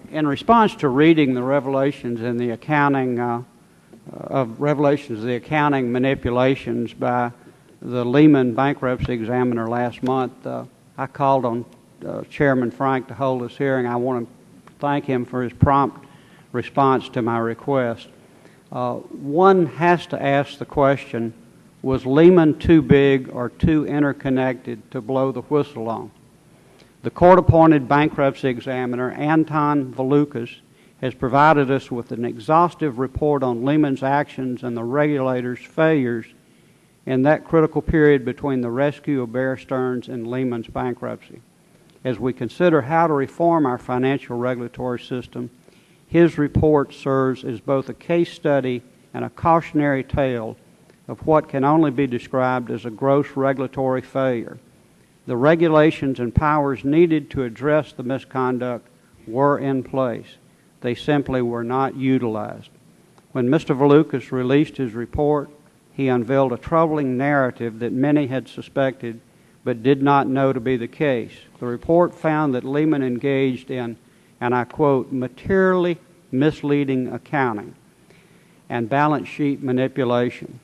In response to reading the revelations in the accounting of the accounting manipulations by the Lehman Bankruptcy examiner last month, I called on Chairman Frank to hold this hearing. I want to thank him for his prompt response to my request. One has to ask the question, was Lehman too big or too interconnected to blow the whistle on? The court-appointed bankruptcy examiner, Anton Valukas, has provided us with an exhaustive report on Lehman's actions and the regulators' failures in that critical period between the rescue of Bear Stearns and Lehman's bankruptcy. As we consider how to reform our financial regulatory system, his report serves as both a case study and a cautionary tale of what can only be described as a gross regulatory failure. The regulations and powers needed to address the misconduct were in place. They simply were not utilized. When Mr. Valukas released his report, he unveiled a troubling narrative that many had suspected but did not know to be the case. The report found that Lehman engaged in, and I quote, materially misleading accounting and balance sheet manipulation.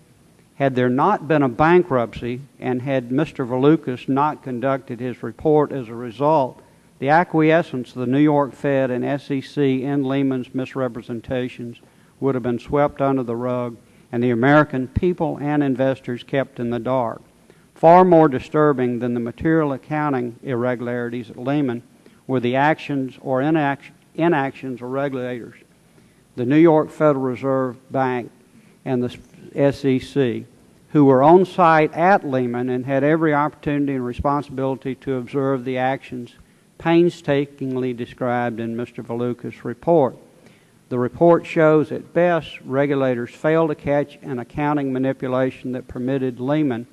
Had there not been a bankruptcy and had Mr. Valukas not conducted his report as a result, the acquiescence of the New York Fed and SEC in Lehman's misrepresentations would have been swept under the rug and the American people and investors kept in the dark. Far more disturbing than the material accounting irregularities at Lehman were the actions or inactions of regulators, the New York Federal Reserve Bank and the SEC, who were on site at Lehman and had every opportunity and responsibility to observe the actions painstakingly described in Mr. Valukas' report. The report shows at best regulators failed to catch an accounting manipulation that permitted Lehman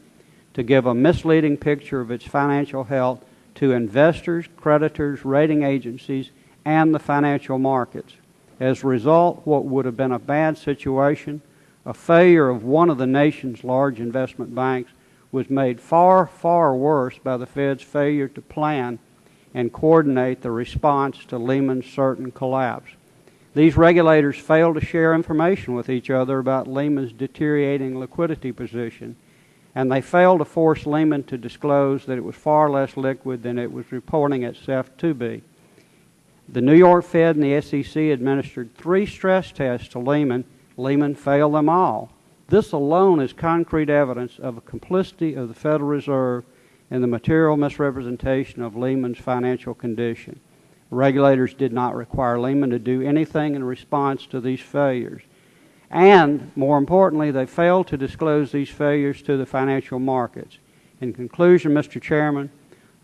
to give a misleading picture of its financial health to investors, creditors, rating agencies, and the financial markets. As a result, what would have been a bad situation, a failure of one of the nation's large investment banks, was made far, far worse by the Fed's failure to plan and coordinate the response to Lehman's certain collapse. These regulators failed to share information with each other about Lehman's deteriorating liquidity position, and they failed to force Lehman to disclose that it was far less liquid than it was reporting itself to be. The New York Fed and the SEC administered 3 stress tests to Lehman. Lehman failed them all. This alone is concrete evidence of a complicity of the Federal Reserve in the material misrepresentation of Lehman's financial condition. Regulators did not require Lehman to do anything in response to these failures. And, more importantly, they failed to disclose these failures to the financial markets. In conclusion, Mr. Chairman,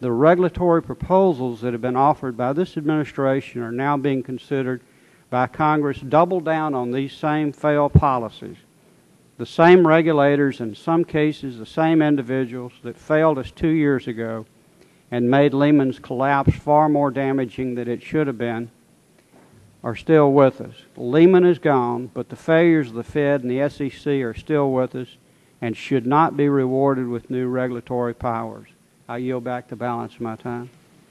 the regulatory proposals that have been offered by this administration are now being considered by Congress double down on these same failed policies. The same regulators, in some cases the same individuals that failed us 2 years ago and made Lehman's collapse far more damaging than it should have been, are still with us. Lehman is gone, but the failures of the Fed and the SEC are still with us and should not be rewarded with new regulatory powers. I yield back the balance of my time.